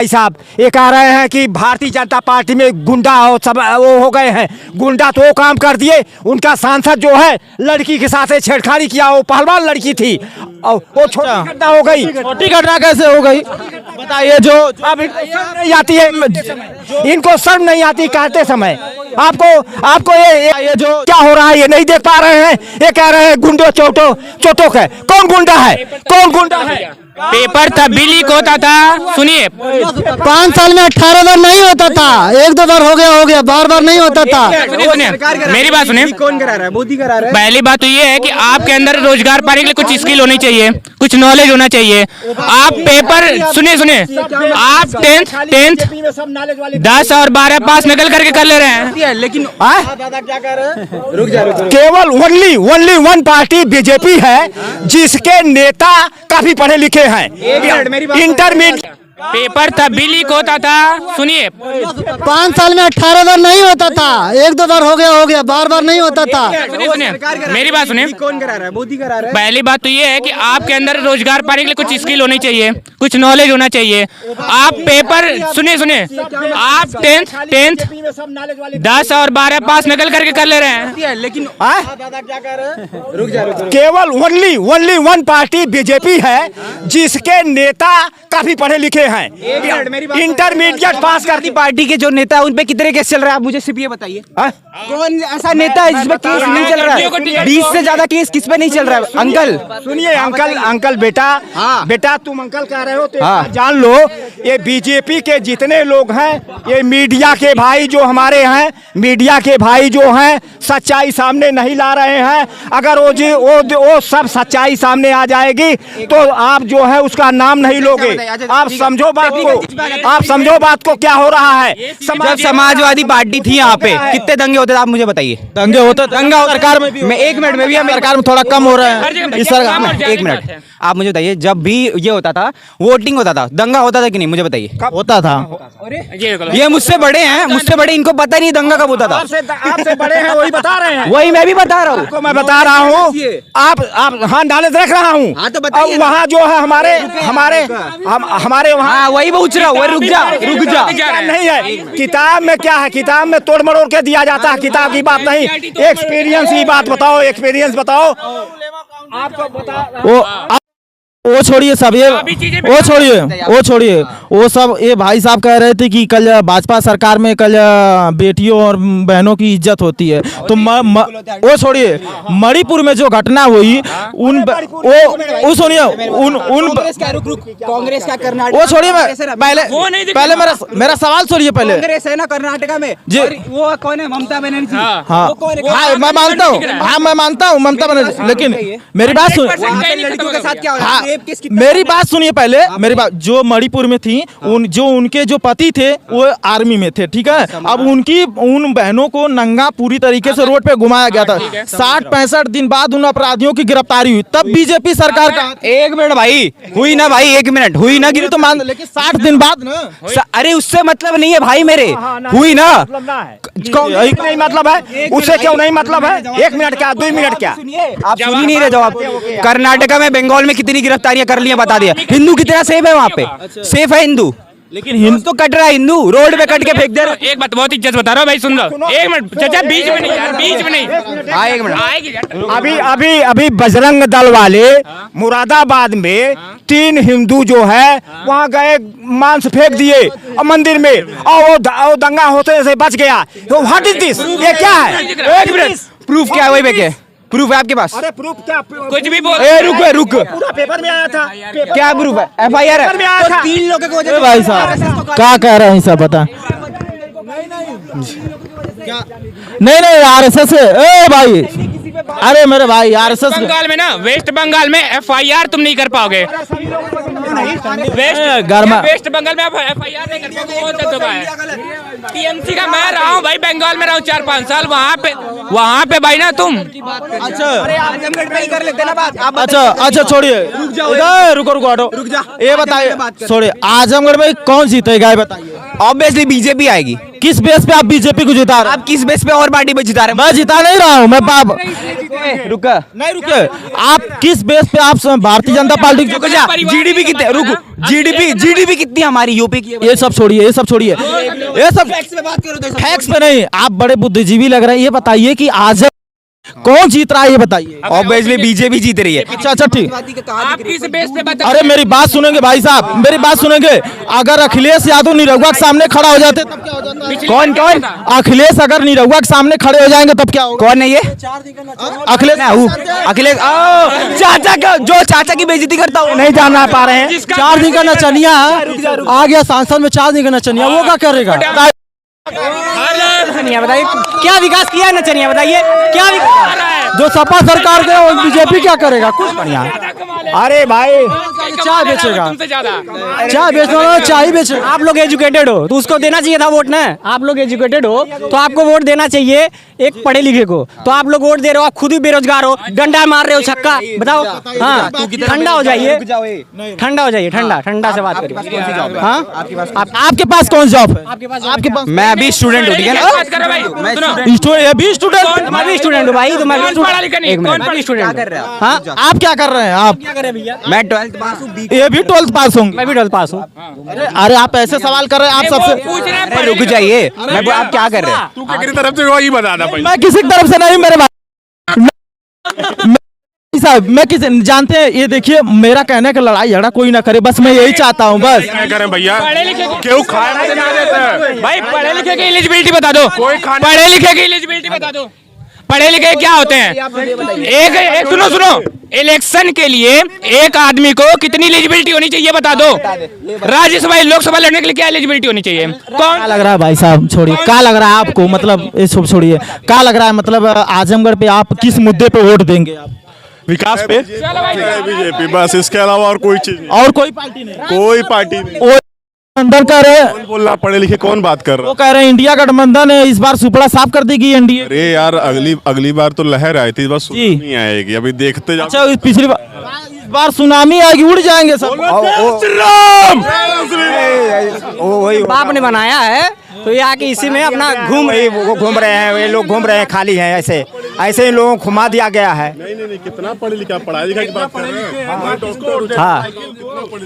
साहब ये कह रहे हैं कि भारतीय जनता पार्टी में गुंडा और सब वो हो गए हैं। गुंडा तो वो काम कर दिए, उनका सांसद जो है लड़की के साथ छेड़खानी किया, वो पहलवान लड़की थी और वो छोटी घटना हो गई। छोटी घटना कैसे हो गई बताइए? जो अब नहीं आती है, इनको शर्म नहीं आती कहते समय। आपको ये जो क्या हो रहा है ये नहीं देख पा रहे हैं। ये कह रहे हैं गुंडो चोटो है। कौन गुंडा है? कौन गुंडा है? पेपर तब भी लीक होता था। सुनिए, 5 साल में 18 बार नहीं होता था, 1-2 बार हो गया, बार नहीं होता था। सुनिए मेरी बात सुनिए। कौन करा रहा है? मोदी करा रहा है। पहली बात तो ये है कि आपके अंदर रोजगार पाने के लिए कुछ स्किल होनी चाहिए, कुछ नॉलेज होना चाहिए। आप पेपर सुनिए आप 10th 10 और 12 पास निकल करके कर ले रहे हैं, लेकिन क्या कर रहे हैं? रुक जा। केवल ओनली वन पार्टी बीजेपी है जिसके नेता काफी पढ़े लिखे हैं। इंटरमीडिएट पेपर तब भी लीक होता था। सुनिए, 5 साल में 18 बार नहीं होता था, 1-2 बार हो गया, बार नहीं होता था। सुनिए मेरी बात सुनिए। कौन करा रहा है? मोदी करा रहा है। पहली बात तो ये है कि आपके अंदर रोजगार पाने के लिए कुछ स्किल होनी चाहिए, कुछ नॉलेज होना चाहिए। आप पेपर सुनिए आप 10th 10 और 12 पास निकल करके कर ले रहे हैं, लेकिन क्या कर रहे हैं? रुक जा। केवल ओनली वन पार्टी बीजेपी है जिसके नेता काफी पढ़े लिखे हैं। इंटरमीडिएट पास करती पार्टी के जो नेता है उन पे कितने केस चल रहा है? आप मुझे सिर्फ ये बताइए, कौन ऐसा नेता है जिसपे केस नहीं चल रहा है? 20 से ज्यादा केस किस पे नहीं चल रहा है? अंकल सुनिए, अंकल बेटा तुम अंकल कह रहे हो तो जान लो, ये बीजेपी के जितने लोग हैं, ये मीडिया के भाई जो हमारे हैं, मीडिया के भाई जो हैं सच्चाई सामने नहीं ला रहे हैं। अगर वो सब सच्चाई सामने आ जाएगी तो आप जो है उसका नाम नहीं लोगे। आप समझो बात को क्या हो रहा है। जब समाजवादी पार्टी थी यहाँ पे कितने दंगे होते थे? आप मुझे बताइए। दंगा होता सरकार में भी। मैं 1 मिनट में भी सरकार में थोड़ा कम हो रहा है इस सरकार में। 1 मिनट आप मुझे बताइए, जब भी ये होता था वोटिंग होता था, दंगा होता था कि नहीं? मुझे बताइए। होता था। ये मुझसे बड़े हैं, मुझसे बड़े, इनको पता नहीं दंगा कब होता था। आपसे बड़े हैं वही बता रहे हैं। वही मैं भी बता रहा हूँ। मैं बता रहा हूँ, आप हाँ नॉलेज रख रहा हूँ। हाँ तो बताइए। वहाँ जो है हमारे वहाँ वही पूछ रहा हूँ। रुक जा। नहीं है किताब में क्या है? किताब में तोड़ मरोड़ के दिया जाता है, किताब की बात नहीं। एक्सपीरियंस की बात बताओ, एक्सपीरियंस बताओ। आपको बता वो छोड़िए सब, ये वो छोड़िए वो सब। ये भाई साहब कह रहे थे कि कल भाजपा सरकार में कल बेटियों और बहनों की इज्जत होती है, तो वो छोड़िए। मणिपुर में जो घटना हुई वो सुनिए, कांग्रेस का कर्नाटक, वो छोड़िए। पहले मेरा सवाल छोड़िए पहले। कांग्रेस है ना कर्नाटका में जी। वो कौन है? ममता बनर्जी। हाँ मैं मानता हूँ ममता बनर्जी, लेकिन मेरी बात सुन। लड़कियों के साथ क्या हो रहा है? मेरी बात सुनिए पहले। मेरी बात, जो मणिपुर में थी उनके जो पति थे वो आर्मी में थे, ठीक है। अब उन बहनों को नंगा पूरी तरीके से रोड पे घुमाया गया था। 60-65 दिन बाद उन अपराधियों की गिरफ्तारी हुई, तब बीजेपी सरकार का। 1 मिनट भाई, हुई ना भाई, 1 मिनट हुई ना। तो मान, लेकिन 60 दिन बाद ना। अरे उससे मतलब नहीं है भाई मेरे, हुई ना। नहीं मतलब है, उससे क्यों नहीं मतलब है? 1 मिनट क्या, 2 मिनट क्या? आप सुन ही नहीं रहे जवाब। कर्नाटका में, बंगाल में कितनी गिरफ्तारियां कर लिया बता दिया। हिंदू कितना सेफ है वहाँ पे? सेफ है हिंदू, लेकिन हिंदू तो कट रहा है, हिंदू रोड पे कट के फेंक दे रहे। एक बात बहुत इज्जत बता रहा हूँ भाई, सुन लो। 1 मिनट चाचा, बीच में नहीं यार, बीच में नहीं। हाँ 1 मिनट। अभी बजरंग दल वाले मुरादाबाद में 3 हिंदू जो है वहाँ गए, मांस फेंक दिए और मंदिर में, और वो दंगा होते से बच गया। तो व्हाट इज दिस? ये क्या है? 1 मिनट, प्रूफ क्या है? वही पे क्या प्रूफ है आपके पास? अरे प्रूफ क्या? कुछ भी बोल। रुक। पूरा पेपर में आया था। क्या प्रूफ है? FIR पेपर में आया था। 3 लोगों को वजह से भाई साहब क्या कह रहे हैं सब बता। नहीं RSS है भाई। अरे मेरे भाई RSS बंगाल में ना, वेस्ट बंगाल में FIR तुम नहीं कर पाओगे। वेस्ट बंगाल में आप FIR नहीं कर पाओगे, बहुत दबदबा है। TMC का मैं रहा हूँ भाई, बंगाल में रहा हूँ 4-5 साल। वहाँ पे भाई ना तुम। अच्छा आजमगढ़ में ही कर लेते ना बात। अच्छा छोड़िए, रुको हटो। रुक जा। ये बताइए, छोड़िए, आजमगढ़ में कौन जीतेगा बताइए। ऑब्वियसली बीजेपी आएगी। किस बेस पे आप बीजेपी को जिता रहे हैं? आप किस बेस पे और पार्टी पे जिता रहे मैं जिता नहीं रहा हूँ, मैं बाप हैं? रुका नहीं रुके। आप किस बेस पे आप भारतीय जनता पार्टी को रुको जा। जीडीपी कितने, रुको, जीडीपी कितनी हमारी यूपी की? ये सब छोड़िए, ये सब छोड़िए, ये सब फैक्ट्स पे बात करो तो फैक्ट्स पे नहीं। आप बड़े बुद्धिजीवी लग रहे हैं। ये बताइए कि आज कौन जीत रहा है, ये बताइए। ऑब्वियसली बीजेपी जीत रही है। अच्छा ठीक। आप किस बेस पे बता अरे मेरी बात सुनेंगे भाई साहब, मेरी बात सुनेंगे। अगर अखिलेश यादव निरहुआ के सामने खड़ा हो जाते तब क्या हो जाता? कौन कौन? अखिलेश अगर निरहुआ के सामने खड़े हो जाएंगे तब क्या होगा? कौन है ये? अखिलेश अखिलेश चाचा का, जो चाचा की बेइज्जती करता हूँ। नहीं जान पा रहे हैं। 4 दिन का नचनिया आ गया सांसद में, 4 दिन का नचनिया, वो क्या करेगा? नचनिया बताइए क्या विकास किया है? नचनिया बताइए क्या विकास? जो सपा सरकार के बीजेपी क्या करेगा? कुछ बढ़िया। अरे भाई चाय बेचेगा, तुमसे ज्यादा चाय बेचने वाला चाय बेचेगा। आप लोग एजुकेटेड हो तो उसको देना चाहिए था वोट ना। आप लोग एजुकेटेड हो तो आपको वोट देना चाहिए एक पढ़े लिखे को। तो आप लोग वोट दे रहे हो, आप खुद ही बेरोजगार हो, डंडा मार रहे हो छक्का। बताओ, हाँ ठंडा हो जाइए, ठंडा हो जाइए, ठंडा ठंडा से बात करिए। हाँ आपके पास कौन जॉब है? आपके पास मैं अभी स्टूडेंट हूँ, ठीक है ना? बात करो भाई सुनो स्टूडेंट, अभी स्टूडेंट। मैं भी स्टूडेंट हूँ भाई। तो मैं भी पढ़ा लिखा नहीं, एक मिनट, कौन मैं भी स्टूडेंट कर रहे हूँ। हो? हाँ आप क्या कर रहे हैं? आप क्या कर रहे हैं भैया? मैं 12th पास हूँ। ये भी 12th पास होंगे? मैं भी 12th पास हूँ। अरे आप ऐसे सवाल कर रहे हैं, आप सबसे। पूछ रहे हैं अरे रुक जाइए, मैं आप क्या कर रहे हैं? तू किसी तरफ से वही बताना भाई। मैं किसी की तरफ से नहीं, मेरे भाई साहब, मैं किसी जानते हैं। ये देखिए, मेरा कहने का लड़ाई झगड़ा कोई ना करे, बस मैं यही चाहता हूँ बस। क्या करें भैया, पढ़े लिखे क्यों खाना नहीं देता है? भाई पढ़े लिखे की एलिजिबिलिटी बता दो। पढ़े लिखे की एलिजिबिलिटी बता दो। पढ़े लिखे क्या होते हैं? एक सुनो सुनो, इलेक्शन के लिए एक आदमी को कितनी एलिजिबिलिटी होनी चाहिए बता दो। राज्यसभा लोकसभा लड़ने के लिए क्या एलिजिबिलिटी होनी चाहिए? क्या लग रहा है भाई साहब? छोड़िए, क्या लग रहा है आपको? मतलब ये सब छोड़िए, क्या लग रहा है? मतलब आजमगढ़ पे आप किस मुद्दे पे वोट देंगे आप? विकास पे बीजेपी, बस इसके अलावा और कोई चीज नहीं, और कोई पार्टी नहीं? कोई पार्टी नहीं। वो अंदर कह रहे हैं, कौन बोल रहा पढ़े लिखे, कौन बात कर रहा? वो कह रहे हैं इंडिया गठबंधन है, इस बार सुपड़ा साफ कर देगी एनडीए। अरे यार, अगली बार तो लहर आई थी, बस जी। नहीं आएगी, अभी देखते जाओ। अच्छा, पिछली बार, इस बार सुनामी आएगी, उड़ जाएंगे सब। बाप ने बनाया है तो ये आके इसी में अपना घूम रहे। वो घूम रहे हैं, ये लोग घूम रहे हैं, खाली हैं। ऐसे ऐसे इन लोगों को घुमा दिया गया है। नहीं, कितना पढ़े लिखा, पढ़ाई लिखा की बात कर रहे हैं। मैं डॉक्टर हूँ। हाँ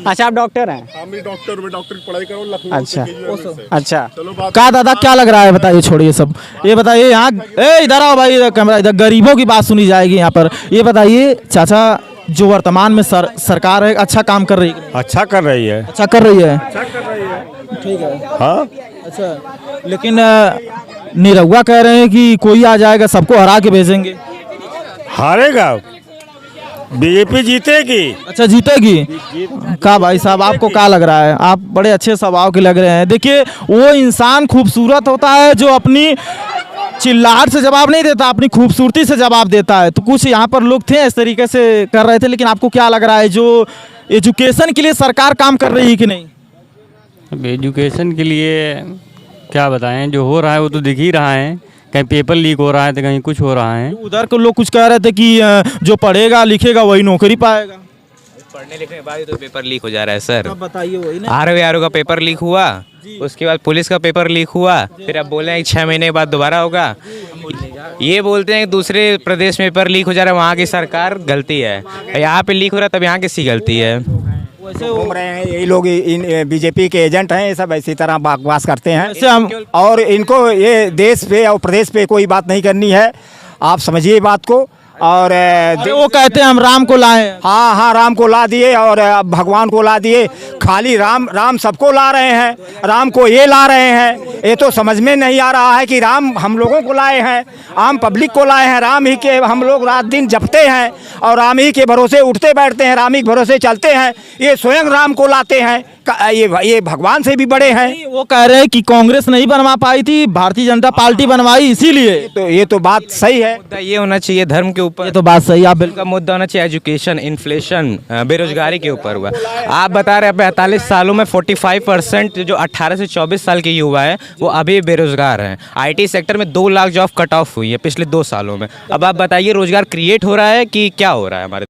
अच्छा, आप डॉक्टर हैं? मैं डॉक्टर की पढ़ाई करो लखनऊ अच्छा से। अच्छा। चलो बात क्या दादा, क्या लग रहा है बताइए? छोड़िए सब, ये बताइए यहाँ, इधर आओ भाई, इधर कैमरा, इधर गरीबों की बात सुनी जाएगी यहाँ पर। ये बताइए चाचा, जो वर्तमान में सरकार है, अच्छा काम कर रही है? अच्छा कर रही है। अच्छा कर रही है, ठीक है। हाँ अच्छा, लेकिन निरहुआ कह रहे हैं कि कोई आ जाएगा सबको हरा के भेजेंगे। हारेगा, बीजेपी जीतेगी। अच्छा, जीतेगी? का भाई साहब, आपको क्या लग रहा है? आप बड़े अच्छे स्वभाव के लग रहे हैं। देखिए, वो इंसान खूबसूरत होता है जो अपनी चिल्लाहट से जवाब नहीं देता, अपनी खूबसूरती से जवाब देता है। तो कुछ यहाँ पर लोग थे इस तरीके से कर रहे थे, लेकिन आपको क्या लग रहा है, जो एजुकेशन के लिए सरकार काम कर रही है कि नहीं? अब एजुकेशन के लिए क्या बताएं, जो हो रहा है वो तो दिख ही रहा है। कहीं पेपर लीक हो रहा है तो कहीं कुछ हो रहा है। उधर के लोग कुछ कह रहे थे कि जो पढ़ेगा लिखेगा वही नौकरी पाएगा। पढ़ने लिखने के बाद ही तो पेपर लीक हो जा रहा है सर। अब बताइए, वही ना। आर का पेपर लीक हुआ, उसके बाद पुलिस का पेपर लीक हुआ, फिर अब बोले हैं 6 महीने के बाद दोबारा होगा। ये बोलते हैं कि दूसरे प्रदेश में पेपर लीक हो जा रहा है, वहाँ की सरकार गलती है। यहाँ पे लीक हो रहा है तब यहाँ किसकी गलती है? घूम रहे हैं यही लोग, इन बीजेपी के एजेंट हैं। ये सब इसी तरह बकवास करते हैं। ऐसे हम और इनको ये देश पे और प्रदेश पे कोई बात नहीं करनी है। आप समझिए बात को। और अरे वो कहते हैं हम राम को लाए। हाँ हाँ, राम को ला दिए और भगवान को ला दिए। खाली राम सबको ला रहे हैं, राम को ये ला रहे हैं। ये तो समझ में नहीं आ रहा है कि राम हम लोगों को लाए हैं, आम पब्लिक को लाए हैं। राम ही के हम लोग रात दिन जपते हैं और राम ही के भरोसे उठते बैठते हैं, राम ही के भरोसे चलते हैं। ये स्वयं राम को लाते हैं, ये भगवान से भी बड़े हैं। वो कह रहे हैं कि कांग्रेस नहीं बनवा पाई थी, भारतीय जनता पार्टी बनवाई, इसीलिए। तो ये तो बात सही है। मुद्दा ये होना चाहिए धर्म के ऊपर। ये तो बात सही, आप बिल्कुल। का मुद्दा होना चाहिए एजुकेशन, इन्फ्लेशन, बेरोजगारी के ऊपर हुआ। आप बता रहे हैं 45 सालों में 45% जो 18 से 24 साल के युवा है वो अभी बेरोजगार हैं। आईटी सेक्टर में 2 लाख जॉब कट ऑफ हुई है पिछले 2 सालों में। अब आप बताइए, रोजगार क्रिएट हो रहा है कि क्या हो रहा है हमारे